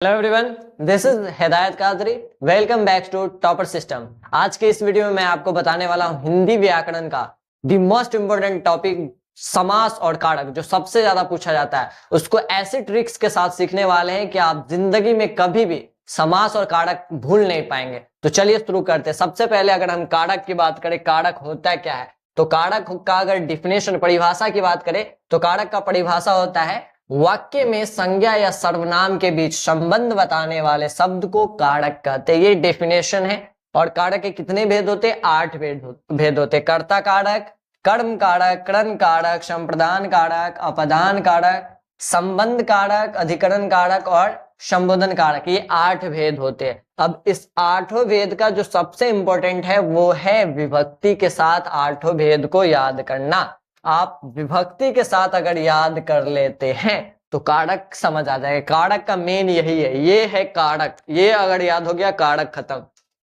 Hello everyone, this is Hidayat Qadri. Welcome back to topper system. आज के इस वीडियो में मैं आपको बताने वाला हूं हिंदी व्याकरण का द मोस्ट इंपोर्टेंट टॉपिक समास और कारक, जो सबसे ज्यादा पूछा जाता है। उसको ऐसे ट्रिक्स के साथ सीखने वाले हैं कि आप जिंदगी में कभी भी समास और कारक भूल नहीं पाएंगे। तो चलिए शुरू करते हैं। सबसे पहले अगर हम कारक की बात करें, कारक होता क्या है, तो कारक का अगर डिफिनेशन परिभाषा की बात करें तो कारक का परिभाषा होता है वाक्य में संज्ञा या सर्वनाम के बीच संबंध बताने वाले शब्द को कारक कहते हैं। ये डेफिनेशन है। और कारक के कितने भेद होते हैं? 8 भेद होते हैं। कर्ता कारक, कर्म कारक, करण कारक, संप्रदान कारक, अपदान कारक, संबंध कारक, अधिकरण कारक और संबोधन कारक। ये 8 भेद होते हैं। अब इस 8 भेद का जो सबसे इंपॉर्टेंट है वो है विभक्ति के साथ 8 भेद को याद करना। आप विभक्ति के साथ अगर याद कर लेते हैं तो कारक समझ आ जाएगा। कारक का मेन यही है, ये है कारक। ये अगर याद हो गया, कारक खत्म।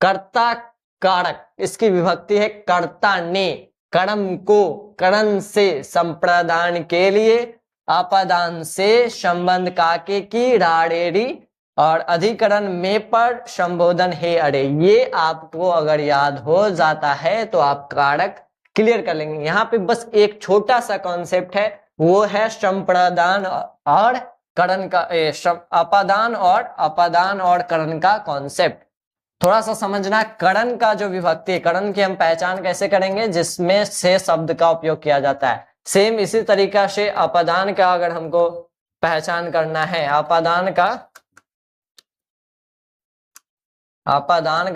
कर्ता कारक, इसकी विभक्ति है कर्ता ने, कर्म को करण से, संप्रदान के लिए, अपदान से, संबंध काके की, राड़ेरी और अधिकरण में पर, संबोधन हे अरे। ये आपको अगर याद हो जाता है तो आप कारक क्लियर कर लेंगे। यहाँ पे बस एक छोटा सा कॉन्सेप्ट है, वो है संप्रदान और करण का, अपादान और करण का कॉन्सेप्ट। थोड़ा सा समझना। करण का जो विभक्ति है, करण की हम पहचान कैसे करेंगे? जिसमें से शब्द का उपयोग किया जाता है। सेम इसी तरीका से अपदान का अगर हमको पहचान करना है, अपदान का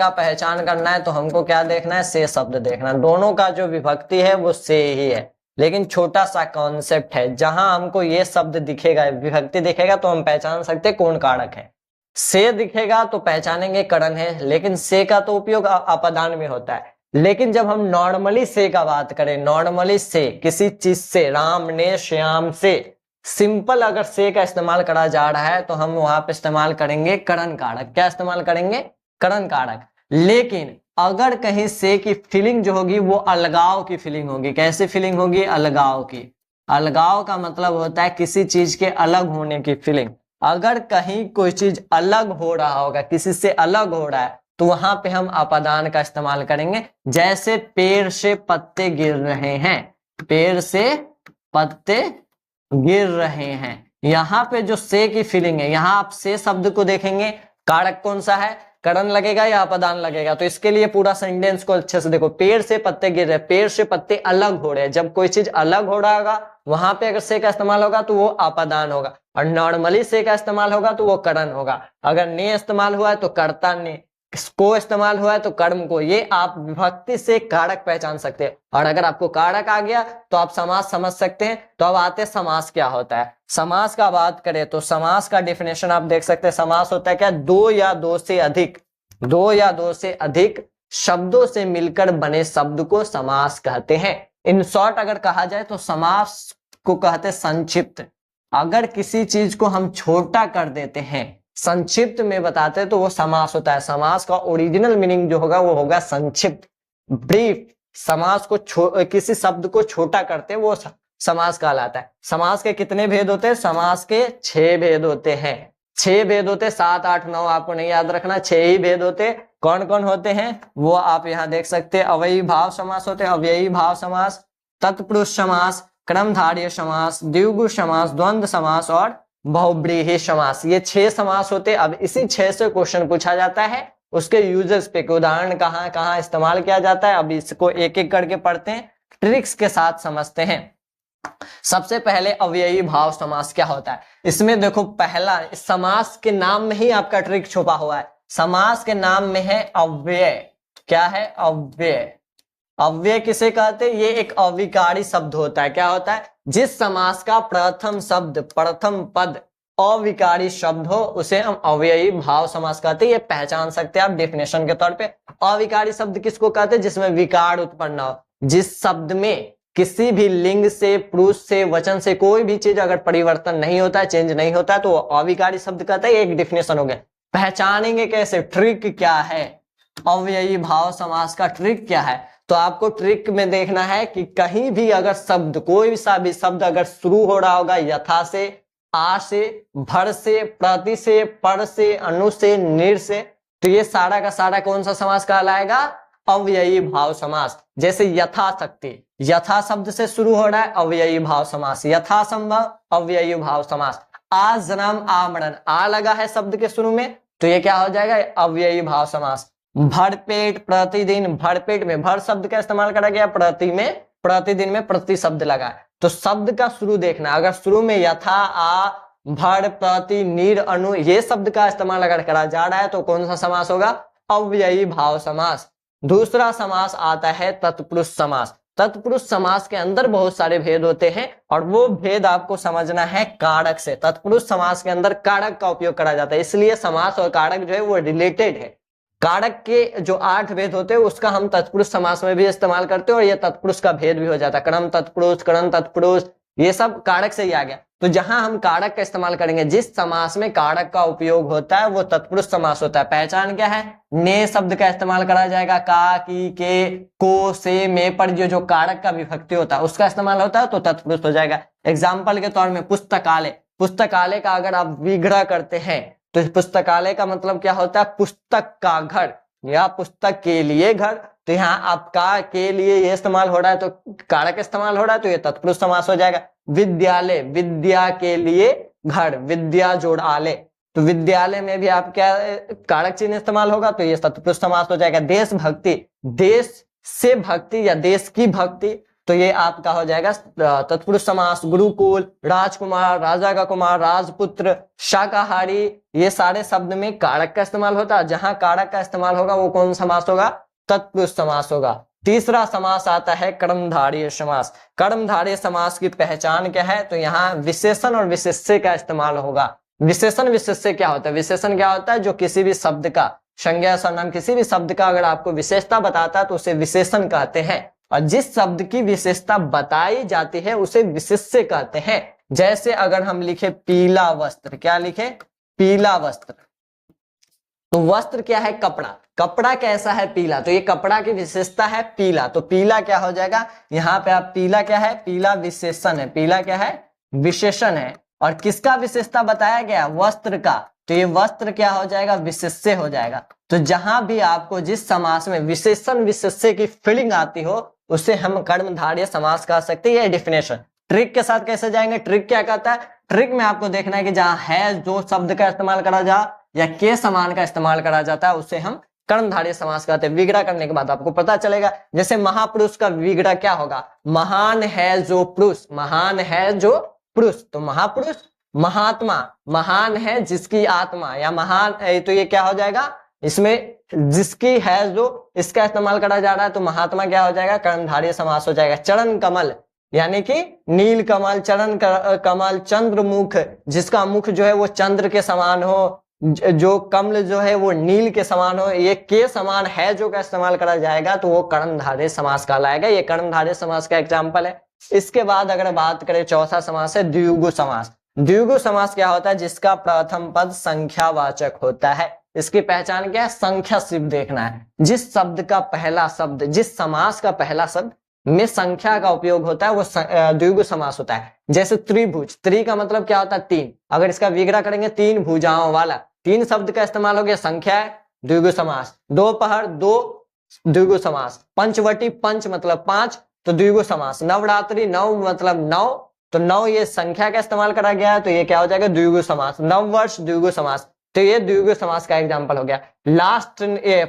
पहचान करना है तो हमको क्या देखना है? से शब्द देखना। दोनों का जो विभक्ति है वो से ही है, लेकिन छोटा सा कॉन्सेप्ट है। जहां हमको ये शब्द दिखेगा, विभक्ति दिखेगा, तो हम पहचान सकते कौन कारक है। से दिखेगा तो पहचानेंगे करण है, लेकिन से का तो उपयोग अपदान में होता है। लेकिन जब हम नॉर्मली से का बात करें, नॉर्मली से किसी चीज से, राम ने श्याम से, सिंपल अगर से का इस्तेमाल करा जा रहा है तो हम वहां पे इस्तेमाल करेंगे करण कारक। क्या इस्तेमाल करेंगे? करण कारक। लेकिन अगर कहीं से की फीलिंग जो होगी वो अलगाव की फीलिंग होगी। कैसी फीलिंग होगी? अलगाव की। अलगाव का मतलब होता है किसी चीज के अलग होने की फीलिंग। अगर कहीं कोई चीज अलग हो रहा होगा, किसी से अलग हो रहा है, तो वहां पे हम अपदान का इस्तेमाल करेंगे। जैसे पेड़ से पत्ते गिर रहे हैं, पेड़ से पत्ते गिर रहे हैं। यहाँ पे जो से की फीलिंग है, यहाँ आप से शब्द को देखेंगे, कारक कौन सा है? करण लगेगा या अपदान लगेगा? तो इसके लिए पूरा सेंटेंस को अच्छे से देखो। पेड़ से पत्ते गिर रहे, पेड़ से पत्ते अलग हो रहे हैं। जब कोई चीज अलग हो रहा होगा वहां पे अगर से का इस्तेमाल होगा तो वो अपदान होगा, और नॉर्मली से का इस्तेमाल होगा तो वो करण होगा। अगर ने इस्तेमाल हुआ है तो कर्ता ने, को इस्तेमाल हुआ है तो कर्म को। ये आप विभक्ति से कारक पहचान सकते हैं। और अगर आपको कारक आ गया तो आप समास समझ सकते हैं। तो अब आते समास क्या होता है। समास का बात करें तो समास का डेफिनेशन आप देख सकते हैं। समास होता है क्या? दो या दो से अधिक शब्दों से मिलकर बने शब्द को समास कहते हैं। इन शॉर्ट अगर कहा जाए तो समास को कहते हैं संक्षिप्त। अगर किसी चीज को हम छोटा कर देते हैं, संक्षिप्त में बताते हैं, तो वो समास होता है। समास का ओरिजिनल मीनिंग जो होगा वो होगा संक्षिप्त, ब्रीफ। समास को किसी शब्द को छोटा करते हैं वो समास कहलाता है। समास के कितने भेद होते हैं? समास के 6 भेद होते हैं। 6 भेद होते हैं। 7, 8, 9 आपको नहीं याद रखना, 6 ही भेद होते। कौन कौन होते हैं वो आप यहाँ देख सकते हैं। अव्ययी भाव समास होते हैं, अव्ययी भाव समास, तत्पुरुष समास, क्रमधारय समास, द्विगु समास, द्वंद्व समास और बहुव्रीहि समास। ये 6 समास होते। अब इसी 6 से क्वेश्चन पूछा जाता है, उसके यूजर्स पे, उदाहरण कहाँ कहाँ इस्तेमाल किया जाता है। अब इसको एक एक करके पढ़ते हैं, ट्रिक्स के साथ समझते हैं। सबसे पहले अव्ययी भाव समास क्या होता है। इसमें देखो, पहला समास के नाम में ही आपका ट्रिक छुपा हुआ है। समास के नाम में है अव्यय। क्या है? अव्यय। अव्यय किसे कहते हैं? ये एक अविकारी शब्द होता है। क्या होता है? जिस समास का प्रथम शब्द, प्रथम पद अविकारी शब्द हो उसे हम अव्ययी भाव समास कहते हैं। ये पहचान सकते हैं आप डेफिनेशन के तौर पे। अविकारी शब्द किसको कहते हैं? जिसमें विकार उत्पन्न हो। जिस शब्द में किसी भी लिंग से, पुरुष से, वचन से कोई भी चीज अगर परिवर्तन नहीं होता है, चेंज नहीं होता है, तो वो अविकारी शब्द कहते हैं। एक डिफिनेशन हो गया। पहचानेंगे कैसे? ट्रिक क्या है? अव्ययी भाव समास का ट्रिक क्या है? तो आपको ट्रिक में देखना है कि कहीं भी अगर शब्द, कोई सा भी शब्द अगर शुरू हो रहा होगा यथा से, आ से, भर से, प्रति से, पर से, अनु से, निर से, तो ये सारा का सारा कौन सा समास कहलाएगा? अव्ययी भाव समास। जैसे यथाशक्ति, यथा शब्द से शुरू हो रहा है, अव्ययी भाव समास। यथासंभव, अव्ययी भाव समास। आ जन्म, आमरण, आ लगा है शब्द के शुरू में, तो ये क्या हो जाएगा? अव्ययी भाव समास। भरपेट, प्रतिदिन, भरपेट में भर शब्द का इस्तेमाल करा गया, प्रति में, प्रतिदिन में प्रति शब्द लगा है। तो शब्द का शुरू देखना, अगर शुरू में यथा, आ, भर, प्रति, निर, अनु ये शब्द का इस्तेमाल अगर करा जा रहा है तो कौन सा समास होगा? अव्ययी भाव समास। दूसरा समास आता है तत्पुरुष समास। तत्पुरुष समास के अंदर बहुत सारे भेद होते हैं और वो भेद आपको समझना है कारक से। तत्पुरुष समास के अंदर कारक का उपयोग करा जाता है, इसलिए समास और कारक जो है वो रिलेटेड है। कारक के जो 8 भेद होते हैं उसका हम तत्पुरुष समास में भी इस्तेमाल करते हैं और ये तत्पुरुष का भेद भी हो जाता है। क्रम तत्पुरुष, करण तत्पुरुष, ये सब कारक से ही आ गया। तो जहां हम कारक का इस्तेमाल करेंगे, जिस समास में कारक का उपयोग होता है वो तत्पुरुष समास होता है। पहचान क्या है? ने शब्द का इस्तेमाल करा जाएगा, का, की, के, को, से, में पर जो कारक का विभक्ति होता है उसका इस्तेमाल होता है तो तत्पुरुष हो जाएगा। एग्जाम्पल के तौर में पुस्तकालय, पुस्तकालय का अगर आप विग्रह करते हैं तो पुस्तकालय का मतलब क्या होता है? पुस्तक का घर या पुस्तक के लिए घर। तो यहाँ आपका के लिए ये इस्तेमाल हो रहा है तो कारक इस्तेमाल हो रहा है तो ये तत्पुरुष समास हो जाएगा। विद्यालय, विद्या के लिए घर, विद्या जोड़ आलय, तो विद्यालय में भी आप क्या कारक चिन्ह इस्तेमाल होगा तो ये तत्पुरुष समास हो जाएगा। देशभक्ति, देश से भक्ति या देश की भक्ति, तो ये आपका हो जाएगा तत्पुरुष समास। गुरुकुल, राजकुमार, राजा का कुमार, राजपुत्र, शाकाहारी, ये सारे शब्द में कारक का इस्तेमाल होता है। जहां कारक का इस्तेमाल होगा वो कौन समास होगा? तत्पुरुष समास होगा। तीसरा समास आता है कर्मधारय समास। कर्मधारय समास की पहचान क्या है? तो यहाँ विशेषण और विशेष्य का इस्तेमाल होगा। विशेषण विशेष्य क्या होता है? विशेषण क्या होता है? जो किसी भी शब्द का, संज्ञा सर्वनाम किसी भी शब्द का अगर आपको विशेषता बताता है तो उसे विशेषण कहते हैं, और जिस शब्द की विशेषता बताई जाती है उसे विशेष्य कहते हैं। जैसे अगर हम लिखे पीला वस्त्र, क्या लिखे? पीला वस्त्र, तो वस्त्र क्या है? कपड़ा। कपड़ा कैसा है? पीला, तो ये कपड़ा की विशेषता है पीला, तो पीला क्या हो जाएगा? यहाँ पे आप पीला क्या है? पीला विशेषण है। पीला क्या है? विशेषण है। और किसका विशेषता बताया गया? वस्त्र का, तो ये वस्त्र क्या हो जाएगा? विशेष्य हो जाएगा। तो जहां भी आपको जिस समास में विशेषण विशेष्य की फीलिंग आती हो उसे हम कर्मधारय समास कह सकते हैं। ये डेफिनेशन। ट्रिक के साथ कैसे जाएंगे? ट्रिक क्या कहता है? ट्रिक में आपको देखना है कि जहां है जो शब्द का इस्तेमाल करा जा या के समान का इस्तेमाल करा जाता है उसे हम कर्मधारय समास कहते हैं। विग्रह करने के बाद आपको पता चलेगा। जैसे महापुरुष का विग्रह क्या होगा? महान है जो पुरुष, महान है जो पुरुष, तो महापुरुष। महात्मा, महान है जिसकी आत्मा या महान, तो ये क्या हो जाएगा? इसमें जिसकी है जो, इसका इस्तेमाल करा जा रहा है तो महात्मा क्या हो जाएगा? कर्मधारय समास हो जाएगा। चरण कमल यानी कि नील कमल, चरण कमल, चंद्रमुख, जिसका मुख जो है वो चंद्र के समान हो, जो कमल जो है वो नील के समान हो, ये के समान है जो का इस्तेमाल करा जाएगा तो वो कर्मधारय समास कहलाएगा। ये कर्मधारय समास का एग्जाम्पल है। इसके बाद अगर बात करें चौथा समास है द्विगु समास। द्विगु समास क्या होता है? जिसका प्रथम पद संख्यावाचक होता है। इसकी पहचान क्या है? संख्या सिर्फ देखना है। जिस शब्द का पहला शब्द, जिस समास का पहला शब्द में संख्या का उपयोग होता है वो द्विगु समास होता है। जैसे त्रिभुज, त्रि का मतलब क्या होता है? तीन। अगर इसका विग्रह करेंगे तीन भुजाओं वाला, तीन शब्द का इस्तेमाल हो गया, संख्या है, द्विगु समास। दोपहर, दो, द्विगु समास। पंचवटी, पंच मतलब पांच, तो द्विगु समास। नवरात्रि, नव मतलब नौ, तो नौ ये संख्या का इस्तेमाल करा गया है तो ये क्या हो जाएगा? द्विगु समास। नव वर्ष, द्विगु समास, तो ये द्विगु समास का एग्जाम्पल हो गया। लास्ट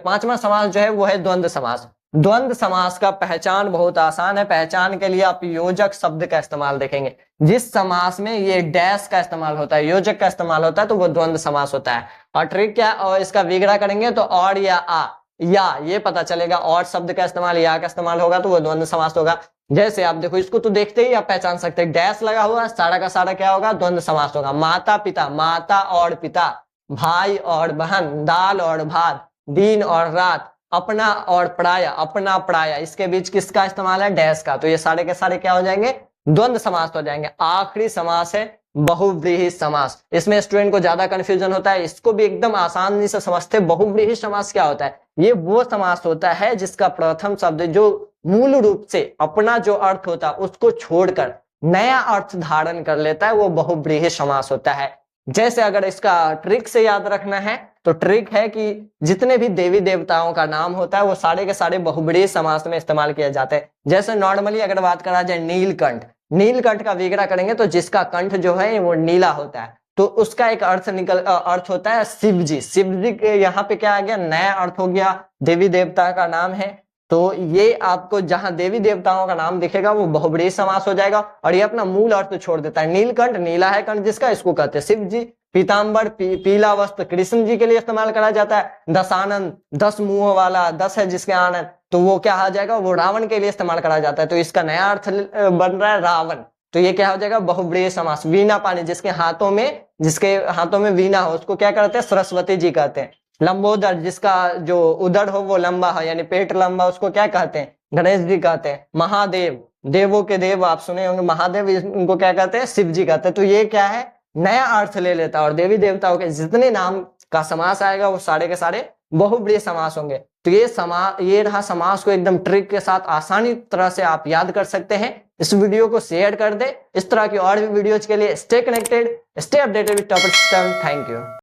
पांचवा समास जो है वो है द्वंद्व समास। द्वंद्व समास का पहचान बहुत आसान है। पहचान के लिए आप योजक शब्द का इस्तेमाल देखेंगे। जिस समास में ये डैश का इस्तेमाल होता है, योजक का इस्तेमाल होता है तो वो द्वंद्व समास होता है। और ट्रिक क्या? और इसका विग्रह करेंगे तो और या आ, या ये पता चलेगा। और शब्द का इस्तेमाल, या का इस्तेमाल होगा तो वो द्वंद्व समास होगा। जैसे आप देखो, इसको तो देखते ही आप पहचान सकते हैं, डैश लगा हुआ, सारा का सारा क्या होगा? द्वंद्व समास होगा। माता पिता, माता और पिता, भाई और बहन, दाल और भात, दिन और रात, अपना और पराया, अपना पराया, इसके बीच किसका इस्तेमाल है? डैश का, तो ये सारे के सारे क्या हो जाएंगे? द्वंद्व समास हो जाएंगे। आखिरी समास है बहुव्रीहि समास। इसमें स्टूडेंट को ज्यादा कंफ्यूजन होता है, इसको भी एकदम आसानी से समझते। बहुव्रीहि समास क्या होता है? ये वो समास होता है जिसका प्रथम शब्द जो मूल रूप से अपना जो अर्थ होता है उसको छोड़कर नया अर्थ धारण कर लेता है, वो बहुब्रीहि समास होता है। जैसे अगर इसका ट्रिक से याद रखना है तो ट्रिक है कि जितने भी देवी देवताओं का नाम होता है वो सारे के सारे बहुब्रीहि समास में इस्तेमाल किए जाते हैं। जैसे नॉर्मली अगर बात करा जाए नीलकंठ, नीलकंठ का विग्रह करेंगे तो जिसका कंठ जो है वो नीला होता है, तो उसका एक अर्थ होता है शिव जी। शिव जी के यहाँ पे क्या आ गया, नया अर्थ हो गया, देवी देवता का नाम है। तो ये आपको जहां देवी देवताओं का नाम दिखेगा वो बहुब्रीहि समास हो जाएगा, और ये अपना मूल अर्थ छोड़ देता है। नीलकंठ, नीला है कंठ जिसका, इसको कहते हैं शिव जी। पीताम्बर, पीला वस्त्र कृष्ण जी के लिए इस्तेमाल करा जाता है। दशानन, 10 मुंह वाला, 10 है जिसके आनंद, तो वो क्या आ जाएगा, वो रावण के लिए इस्तेमाल करा जाता है। तो इसका नया अर्थ बन रहा है रावण, तो ये क्या हो जाएगा, बहुब्रीहि समास। वीणा पानी, जिसके हाथों में वीणा हो उसको क्या कहते हैं, सरस्वती जी कहते हैं। लंबोदर, जिसका जो उदर हो वो लंबा है, यानी पेट लंबा, उसको क्या कहते हैं, गणेश जी कहते हैं। महादेव, देवों के देव आप सुने होंगे, महादेव, इनको क्या कहते हैं, शिव जी कहते हैं। तो ये क्या है, नया अर्थ ले लेता है, और देवी देवताओं के जितने नाम का समास आएगा वो सारे के सारे बहुब्रीहि समास होंगे। तो ये रहा समास को एकदम ट्रिक के साथ आसानी तरह से आप याद कर सकते हैं। इस वीडियो को शेयर कर दे। इस तरह की और भी वीडियोज के लिए stay connected, stay updated with topper system. Thank you.